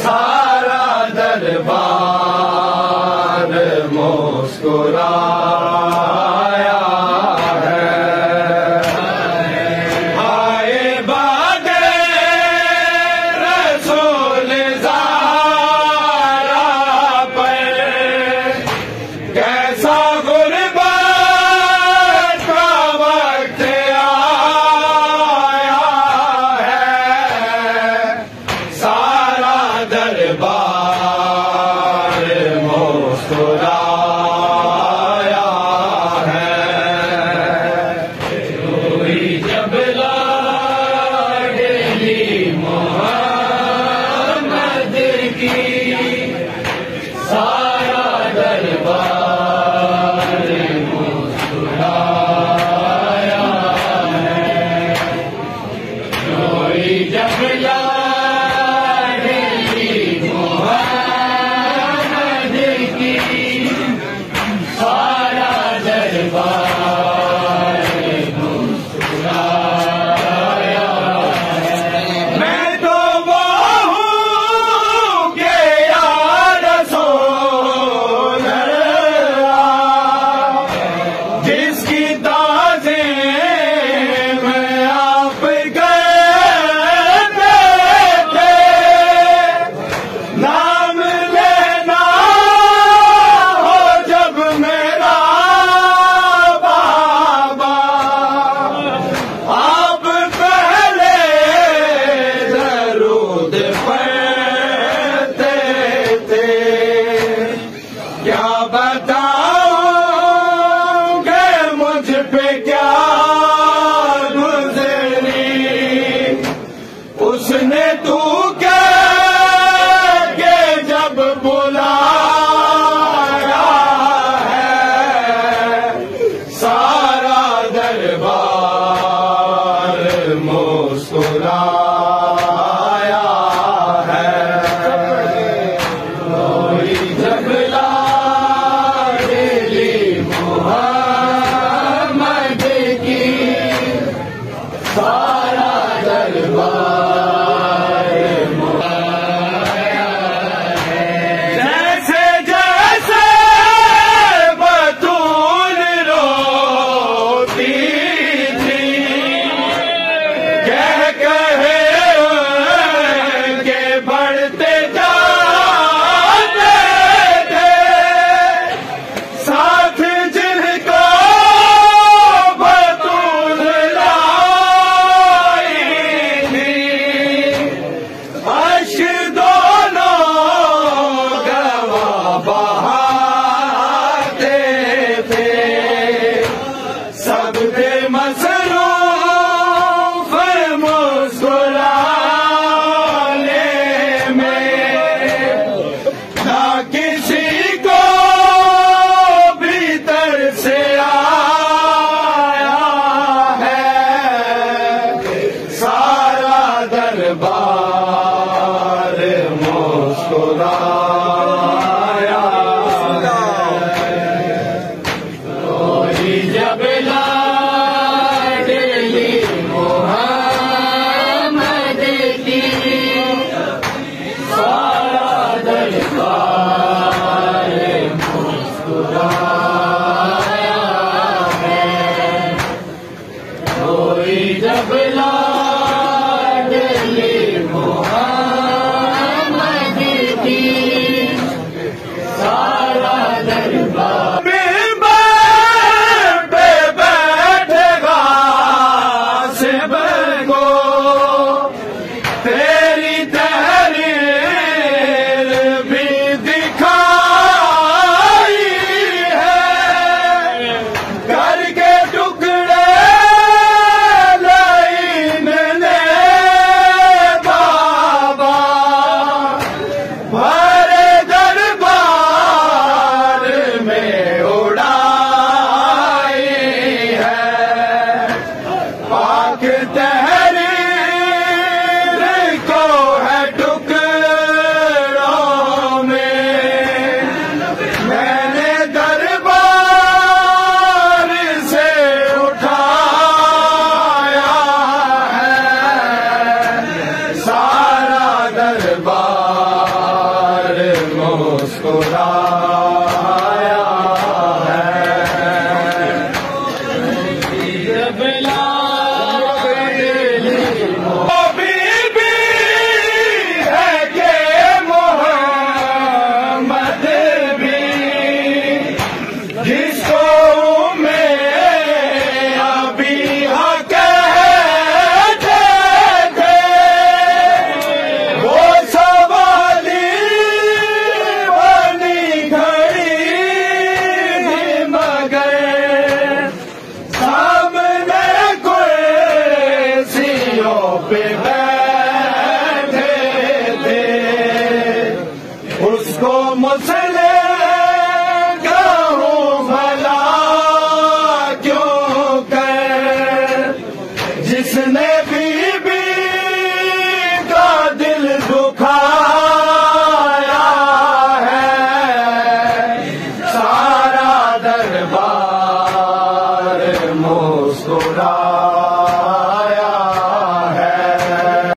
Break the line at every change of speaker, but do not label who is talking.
सारा दरबार मुस्कुराया है। आए बागे रसूल ज़ारा पर कैसा गुर्बत का वक्त आया है। सारा दरबार मुस्कुराया है। कोई जब लाडली मोहम्मद की सारा दरबार मुस्कुराया है। कोई जब लाडली मोहम्मद की सारा दरबार मुस्कुराया है। मैं तो वो हूँ कि या रसूल अल्लाह जिसकी ताज़ीम आप करते थे। नाम लेना हो जब मेरा बाबा आप पहले दरूद पढ़ते थे। क्या बताऊं कि मुझ पे क्या गुजरी उसने तू के जब बुलाया है। सारा दरबार मुस्कुराया है। कोई जब लाडली मोहम्मद की सारा दरबार मुस्कुराया है। जैसे जैसे बतूल रोती थी कह कहे के बढ़ते जाते थे। साथ जिनको बतूल लाई थी अश्क दोनों गवाह बहाते थे। सब थे मसरूफ मुस्कुराने में। ना किसी को भीतर से आया है। सारा दरबार मुस्कुराया है। कोई जब लाडली मोहम्मद की सारा दरबार मुस्कुराया है। कोई जब लाडली मोहम्मद की मुस्कुराया है। जब बीबी है के मोहम्मद भी जिसको पे बैठे थे उसको मसले कहूँ भला क्यों कर जिसने बीबी का दिल दुखाया है सारा दरबार मुस्कुरा